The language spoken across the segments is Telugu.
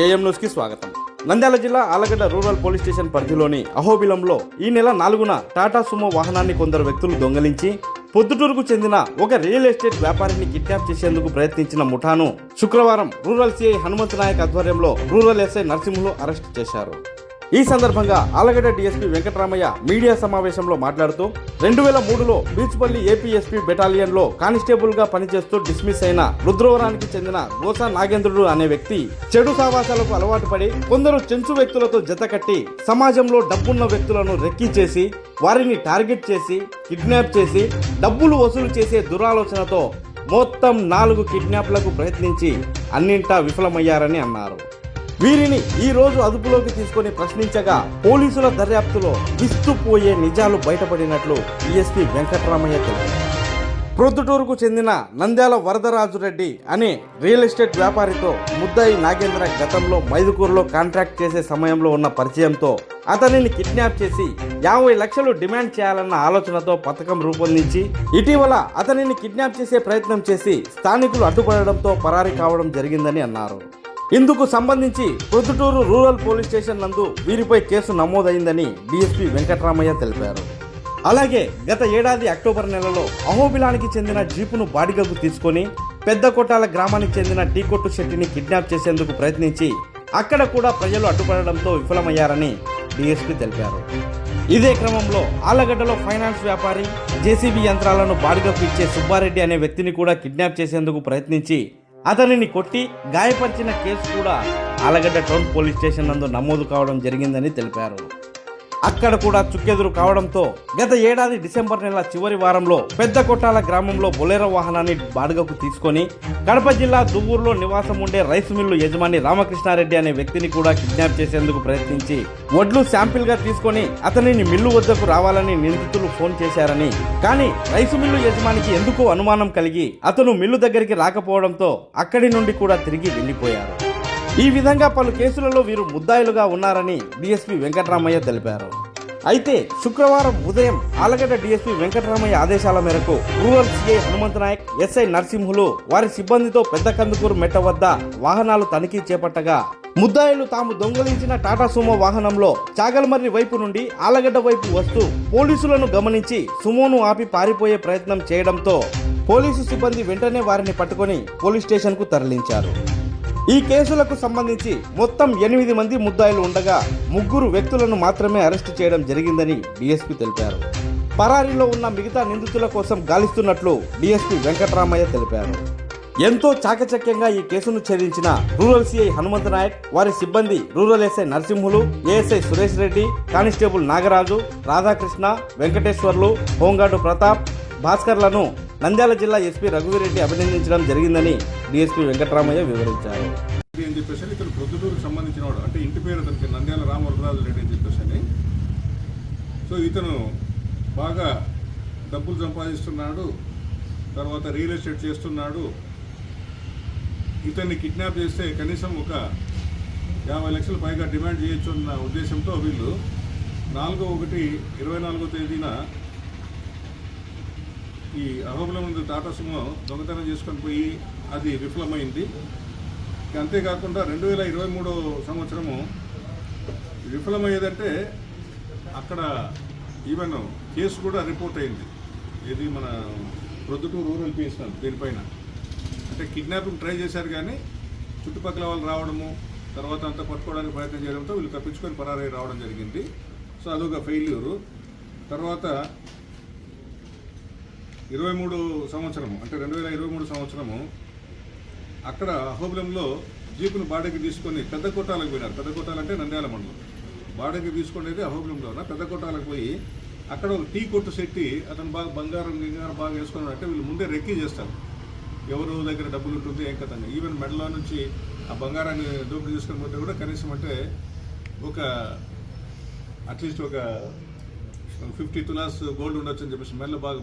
ఏఎం న్యూస్కి స్వాగతం. నంద్యాల జిల్లా ఆలగడ్డ రూరల్ పోలీస్ స్టేషన్ పరిధిలోని అహోబిలంలో ఈ నెల 4న టాటా సుమో వాహనాన్ని కొందరు వ్యక్తులు దొంగలించి పొద్దుటూరుకు చెందిన ఒక రియల్ ఎస్టేట్ వ్యాపారిని కిడ్నాప్ చేసేందుకు ప్రయత్నించిన ముఠాను శుక్రవారం రూరల్ సిఐ హనుమంత్ నాయక్ ఆధ్వర్యంలో రూరల్ ఎస్ఐ నరసింహులు అరెస్టు చేశారు. ఈ సందర్భంగా ఆలగడ్డ డీఎస్పీ వెంకటరామయ్య మీడియా సమావేశంలో మాట్లాడుతూ 2003లో బీచ్పల్లి ఏపీఎస్పీ బెటాలియన్లో కానిస్టేబుల్గా పనిచేస్తూ డిస్మిస్ అయిన రుద్రవరానికి చెందిన గోసా నాగేంద్రుడు అనే వ్యక్తి చెడు సావాసాలకు అలవాటు పడి కొందరు చెంచు వ్యక్తులతో జతకట్టి సమాజంలో డబ్బున్న వ్యక్తులను రెక్కీ చేసి వారిని టార్గెట్ చేసి కిడ్నాప్ చేసి డబ్బులు వసూలు చేసే దురాలోచనతో మొత్తం 4 కిడ్నాప్లకు ప్రయత్నించి అన్నింటా విఫలమయ్యారని అన్నారు. వీరిని ఈ రోజు అదుపులోకి తీసుకొని ప్రశ్నించగా పోలీసుల దర్యాప్తులో విస్తుపోయే నిజాలు బయటపడినట్లు డీఎస్పీ వెంకటరామయ్య తెలిపారు. ప్రొద్దుటూరుకు చెందిన నంద్యాల వరదరాజురెడ్డి అనే రియల్ ఎస్టేట్ వ్యాపారితో ముద్దాయి నాగేంద్ర గతంలో మైదుకూరులో కాంట్రాక్ట్ చేసే సమయంలో ఉన్న పరిచయంతో అతనిని కిడ్నాప్ చేసి 50 లక్షలు డిమాండ్ చేయాలన్న ఆలోచనతో పథకం రూపొందించి ఇటీవల అతనిని కిడ్నాప్ చేసే ప్రయత్నం చేసి స్థానికులు అడ్డుపడడంతో పరారీ కావడం జరిగిందని అన్నారు. ఇందుకు సంబంధించి ప్రొద్దుటూరు రూరల్ పోలీస్ స్టేషన్ నందు వీరిపై కేసు నమోదైందని డీఎస్పీ వెంకటరామయ్య తెలిపారు. అలాగే గత ఏడాది అక్టోబర్ నెలలో అహోబిలానికి చెందిన జీపును బాడిగకు తీసుకొని పెద్ద కొట్టాల గ్రామానికి చెందిన టీ కొట్టు శెట్టిని కిడ్నాప్ చేసేందుకు ప్రయత్నించి అక్కడ కూడా ప్రజలు అడ్డుపడడంతో విఫలమయ్యారని డీఎస్పీ తెలిపారు. ఇదే క్రమంలో ఆలగడ్డలో ఫైనాన్స్ వ్యాపారి జేసీబీ యంత్రాలను బాడిగకు ఇచ్చే సుబ్బారెడ్డి అనే వ్యక్తిని కూడా కిడ్నాప్ చేసేందుకు ప్రయత్నించి అతనిని కొట్టి గాయపరిచిన కేసు కూడా ఆలగడ్డ టౌన్ పోలీస్ స్టేషన్ నందు నమోదు కావడం జరిగిందని తెలిపారు. అక్కడ కూడా చుక్కెదురు కావడంతో గత ఏడాది డిసెంబర్ నెల చివరి వారంలో పెద్ద కొట్టాల గ్రామంలో బొలెరో వాహనాన్ని బాడుగకు తీసుకొని కడప జిల్లా దువ్వూరులో నివాసం ఉండే రైసు మిల్లు యజమాని రామకృష్ణారెడ్డి అనే వ్యక్తిని కూడా కిడ్నాప్ చేసేందుకు ప్రయత్నించి వడ్లు శాంపిల్ గా తీసుకొని అతనిని మిల్లు వద్దకు రావాలని నిందితులు ఫోన్ చేశారని, కానీ రైసు మిల్లు యజమానికి ఎందుకో అనుమానం కలిగి అతను మిల్లు దగ్గరికి రాకపోవడంతో అక్కడి నుండి కూడా తిరిగి వెళ్లిపోయారు. ఈ విధంగా పలు కేసులలో వీరు ముద్దాయిలుగా ఉన్నారని డీఎస్పీ వెంకటరామయ్య తెలిపారు. అయితే శుక్రవారం ఉదయం ఆలగడ్డ డీఎస్పీ వెంకటరామయ్య ఆదేశాల మేరకు rural CI Hanumanth Nayak, SI Narasimhulu వారి సిబ్బందితో పెద్ద కందుకూరు మెట్ట వద్ద వాహనాలు తనిఖీ చేపట్టగా ముద్దాయిలు తాము దొంగలించిన టాటా సుమో వాహనంలో చాగల్మర్రి వైపు నుండి ఆలగడ్డ వైపు వస్తూ పోలీసులను గమనించి సుమోను ఆపి పారిపోయే ప్రయత్నం చేయడంతో పోలీసు సిబ్బంది వెంటనే వారిని పట్టుకొని పోలీస్ స్టేషన్కు తరలించారు. ఈ కేసులకు సంబంధించి మొత్తం 8 మంది ముద్దాయిలు ఉండగా 3 వ్యక్తులను మాత్రమే అరెస్టు చేయడం జరిగిందని డీఎస్పీ తెలిపారు. పరారీలో ఉన్న మిగతా నిందితుల కోసం గాలిస్తున్నట్లు డీఎస్పీ వెంకటరామయ్య తెలిపారు. ఎంతో చాకచక్యంగా ఈ కేసును ఛేదించిన రూరల్ సిఐ హనుమంత్ నాయక్, వారి సిబ్బంది rural SI Narasimhulu, ASI Suresh Reddy, constable Nagaraju, Radhakrishna, Venkateswarlu, home guard Pratap, భాస్కర్లను నంద్యాల జిల్లా ఎస్పీ రఘువీరెడ్డి అభినందించడం జరిగిందని డీఎస్పీ వెంకటరామయ్య వివరించారు. అని చెప్పేసి ఇతను ప్రొద్దుటూరుకు సంబంధించిన వాడు, అంటే ఇంటి పేరు అతనికి నంద్యాల రామవరదరాజు రెడ్డి అని చెప్పేసి. సో ఇతను బాగా డబ్బులు సంపాదిస్తున్నాడు, తర్వాత రియల్ ఎస్టేట్ చేస్తున్నాడు. ఇతన్ని కిడ్నాప్ చేస్తే కనీసం ఒక 50 లక్షల పైగా డిమాండ్ చేయొచ్చు అన్న ఉద్దేశంతో వీళ్ళు 4/1/24 తేదీన ఈ అహోబిలం నుండి టాటా సుమో దొంగతనం చేసుకొని పోయి అది విఫలమైంది. అంతేకాకుండా 2023 సంవత్సరము విఫలమయ్యేదంటే అక్కడ ఈవెన్ కేసు కూడా రిపోర్ట్ అయింది. ఇది మన ప్రొద్దుటూరు రూరల్ పిఎస్ఎల్ దీనిపైన. అంటే కిడ్నాపింగ్ ట్రై చేశారు కానీ చుట్టుపక్కల వాళ్ళు రావడము, తర్వాత అంతా పట్టుకోవడానికి ప్రయత్నం చేయడంతో వీళ్ళు తప్పించుకొని పరారై రావడం జరిగింది. సో అదొక ఫెయిల్యూరు. తర్వాత 23 సంవత్సరము, అంటే 2023 సంవత్సరము అక్కడ అహోబిలంలో జీపును బాడీకి తీసుకొని పెద్ద కొట్టాలకు పోయినారు. పెద్ద కొట్టాలంటే నంద్యాల మండలం. బాడీకి తీసుకునేది అహోబిలంలోన. పెద్ద కొట్టాలకు పోయి అక్కడ ఒక టీ కొట్టు సెట్టి అతను బాగా బంగారం బాగా వేసుకున్నాడు. అంటే వీళ్ళు ముందే రెక్కీ చేస్తారు, ఎవరు దగ్గర డబ్బులు ఉంటుంది ఏం కదండి. ఈవెన్ మెడలో నుంచి ఆ బంగారాన్ని దోపిడీ తీసుకొని పోతే కూడా కనీసం అంటే ఒక అట్లీస్ట్ ఒక 50 తులాస్ గోల్డ్ ఉండొచ్చు అని చెప్పేసి, మెడలో బాగా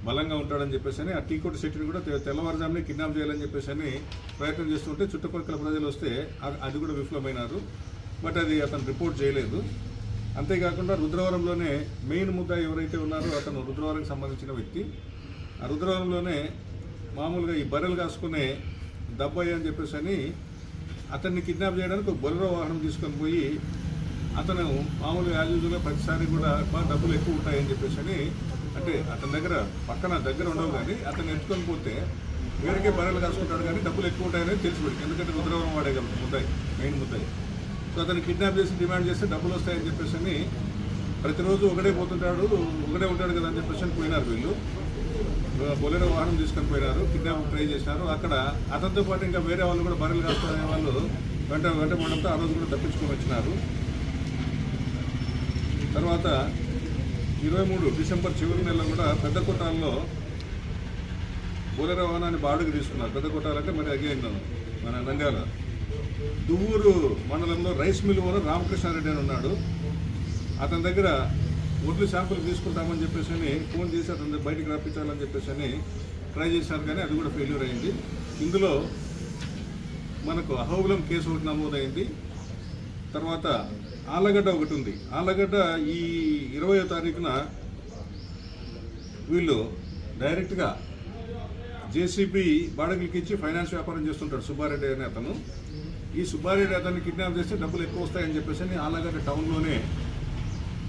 బలంగా ఉంటాడని చెప్పేసి ఆ టీ కొట్టు సెట్టిని కూడా తెల్లవారుజామునే కిడ్నాప్ చేయాలని చెప్పేసి ప్రయత్నం చేస్తుంటే చుట్టుపక్కల ప్రజలు వస్తే అది కూడా విఫలమైనారు. బట్ అది అతను రిపోర్ట్ చేయలేదు. అంతేకాకుండా రుద్రవరంలోనే మెయిన్ ముద్ద ఎవరైతే ఉన్నారో అతను రుద్రవరంకి సంబంధించిన వ్యక్తి. ఆ రుద్రవరంలోనే మామూలుగా ఈ బర్రెలు కాసుకునే దబ్బయ్య అని చెప్పేసి అతన్ని కిడ్నాప్ చేయడానికి ఒక బొలెరో వాహనం తీసుకొని పోయి అతను మామూలుగా యాజ్ యూజువల్గా ప్రతిసారి కూడా డబ్బులు ఎక్కువ ఉంటాయని చెప్పేసి అని, అంటే అతని దగ్గర ఉండవు, కానీ అతను ఎత్తుకొని పోతే వేరేకే బర్రెలు కాసుకుంటాడు కానీ డబ్బులు ఎక్కువ ఉంటాయని తెలిసిపోయింది. ఎందుకంటే రుద్రవరం వాడే కదా ముద్దాయి, మెయిన్ ముద్దాయి. సో అతను కిడ్నాప్ చేసి డిమాండ్ చేస్తే డబ్బులు వస్తాయని చెప్పేసి అని ప్రతిరోజు ఒకడే పోతుంటాడు, ఒకడే ఉంటాడు కదా అని చెప్పేసి అని పోయినారు వీళ్ళు. బొలెరో వాహనం తీసుకొని పోయినారు, కిడ్నాప్ ట్రై చేసినారు. అక్కడ అతనితో పాటు ఇంకా వేరే వాళ్ళు కూడా బర్రెలు కాసుకునే వాళ్ళు వెంటబడడంతో ఆ రోజు కూడా తప్పించుకొని వచ్చినారు. తర్వాత 23 డిసెంబర్ చివరి నెలలో కూడా పెద్ద కొట్టాల్లో బొలెరో వాహనాన్ని బాడుగు తీసుకున్నారు. పెద్ద కొట్టాలంటే మరి అగైన్ మన నంద్యాల దువ్వూరు మండలంలో రైస్ మిల్ ఓనర్ రామకృష్ణారెడ్డి అని ఉన్నాడు. అతని దగ్గర ఒడ్లు శాంపుల్ తీసుకుంటామని చెప్పేసి అని ఫోన్ చేసి అతని బయటికి రప్పించాలని చెప్పేసి అని ట్రై చేశారు, కానీ అది కూడా ఫెయిల్యూర్ అయింది. ఇందులో మనకు అహోబిలం కేసు ఒకటి నమోదైంది. తర్వాత ఆళ్ళగడ్డ ఒకటి ఉంది. ఆళ్ళగడ్డ ఈ 20వ తారీఖున వీళ్ళు డైరెక్ట్గా జేసీబీ బాడగిలికి ఇచ్చి ఫైనాన్స్ వ్యాపారం చేస్తుంటాడు సుబ్బారెడ్డి అనే అతను. ఈ సుబ్బారెడ్డి అతన్ని కిడ్నాప్ చేస్తే డబ్బులు ఎక్కువ వస్తాయని చెప్పేసి అని ఆళ్ళగడ్డ టౌన్లోనే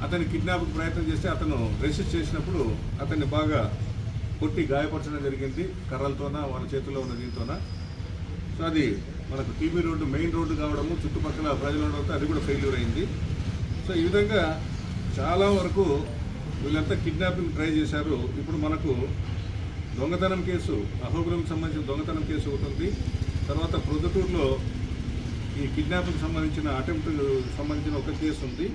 అతన్ని కిడ్నాప్కి ప్రయత్నం చేస్తే అతను రెసిస్ట్ చేసినప్పుడు అతన్ని బాగా కొట్టి గాయపరచడం జరిగింది, కర్రలతోన, వాళ్ళ చేతుల్లో ఉన్న దీంతోన. సో అది మనకు టీబీ రోడ్డు మెయిన్ రోడ్డు కావడము, చుట్టుపక్కల ప్రజలు ఉండడంతో అది కూడా ఫెయిల్యూర్ అయింది. సో ఈ విధంగా చాలా వరకు వీళ్ళంతా కిడ్నాపింగ్ ట్రై చేశారు. ఇప్పుడు మనకు దొంగతనం కేసు, అహోబిలంకి సంబంధించిన దొంగతనం కేసు ఒకటి ఉంది. తర్వాత ప్రొద్దుటూరులో ఈ కిడ్నాపింగ్ సంబంధించిన అటెంప్ట్ సంబంధించిన ఒక కేసు ఉంది.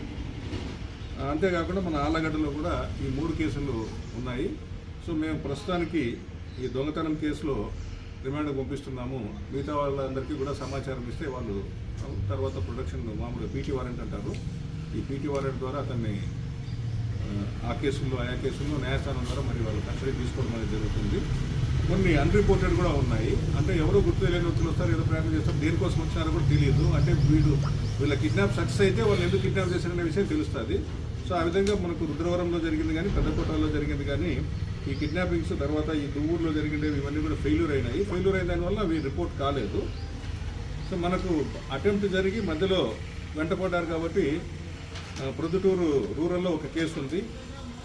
అంతేకాకుండా మన ఆళ్ళగడ్డలో కూడా ఈ 3 కేసులు ఉన్నాయి. సో మేము ప్రస్తుతానికి ఈ దొంగతనం కేసులో రిమాండ్కి పంపిస్తున్నాము. మిగతా వాళ్ళందరికీ కూడా సమాచారం ఇస్తే వాళ్ళు తర్వాత ప్రొడక్షన్ మామూలుగా పీటీ వారెంట్ అంటారు. ఈ పీటీ వారెంట్ ద్వారా అతన్ని ఆయా కేసుల్లో న్యాయస్థానం ద్వారా మరి వాళ్ళు కస్టడీ తీసుకోవడం అనేది జరుగుతుంది. కొన్ని అన్రిపోర్టెడ్ కూడా ఉన్నాయి. అంటే ఎవరో గుర్తు తెలియని వ్యక్తులు వస్తారు, ఏదో ప్రయాణం చేస్తారు, దేనికోసం వచ్చినారో కూడా తెలియదు. అంటే వీళ్ళ కిడ్నాప్ సక్సెస్ అయితే వాళ్ళు ఎందుకు కిడ్నాప్ చేశారనే విషయం తెలుస్తుంది. సో ఆ విధంగా మనకు రుద్రవరంలో జరిగింది కానీ, పెద్దకోటలో జరిగింది కానీ, ఈ కిడ్నాపింగ్స్ తర్వాత ఈ దువ్వూరులో జరిగినవి ఇవన్నీ కూడా ఫెయిల్యూర్ అయినాయి. ఫెయిల్యూర్ అయిన దానివల్ల అవి రిపోర్ట్ కాలేదు. సో మనకు అటెంప్ట్ జరిగి మధ్యలో వెంటపడ్డారు కాబట్టి ప్రొద్దుటూరు రూరల్లో ఒక కేసు ఉంది.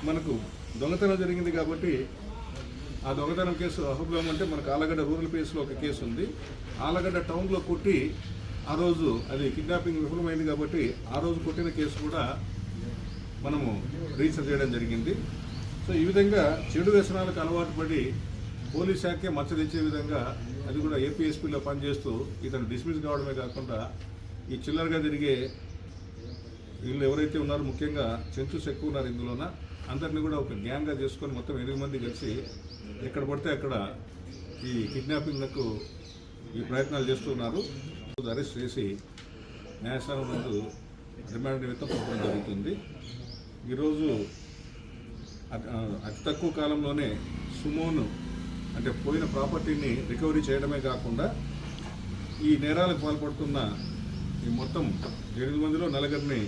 మనకు దొంగతనం జరిగింది కాబట్టి ఆ దొంగతనం కేసు అహోబిలం అంటే మనకు ఆళ్ళగడ్డ రూరల్ ప్లేస్లో ఒక కేసు ఉంది. ఆళ్ళగడ్డ టౌన్లో కొట్టి ఆ రోజు అది కిడ్నాపింగ్ విఫలమైంది కాబట్టి ఆ రోజు కొట్టిన కేసు కూడా మనము రిజిస్టర్ చేయడం జరిగింది. సో ఈ విధంగా చెడు వ్యసనాలకు అలవాటు పడి పోలీస్ శాఖే మచ్చ తెచ్చే విధంగా అది కూడా ఏపీఎస్పీలో పనిచేస్తూ ఇతను డిస్మిస్ కావడమే కాకుండా ఈ చిల్లరగా తిరిగే వీళ్ళు ఎవరైతే ఉన్నారో ముఖ్యంగా సెన్సస్ ఎక్కువ ఉన్నారు ఇందులోన, అందరినీ కూడా ఒక గ్యాంగ్గా చేసుకొని మొత్తం 8 మంది కలిసి ఎక్కడ పడితే అక్కడ ఈ కిడ్నాపింగ్లకు ఈ ప్రయత్నాలు చేస్తున్నారు. అరెస్ట్ చేసి న్యాయస్థానం నందు రిమాండ్ నిమిత్తం పంపడం జరుగుతుంది. ఈరోజు అతి తక్కువ కాలంలోనే సుమోను అంటే పోయిన ప్రాపర్టీని రికవరీ చేయడమే కాకుండా ఈ నేరాలకు పాల్పడుతున్న ఈ మొత్తం 8 మందిలో 4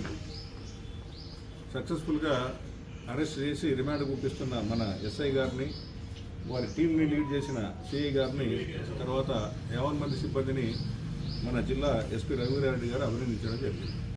సక్సెస్ఫుల్గా అరెస్ట్ చేసి రిమాండ్ పంపిస్తున్న మన ఎస్ఐ గారిని, వారి టీంని లీడ్ చేసిన సిఐ గారిని, తర్వాత 50 మంది సిబ్బందిని మన జిల్లా ఎస్పీ రఘువీరారెడ్డి గారు అభినందించడం జరిగింది.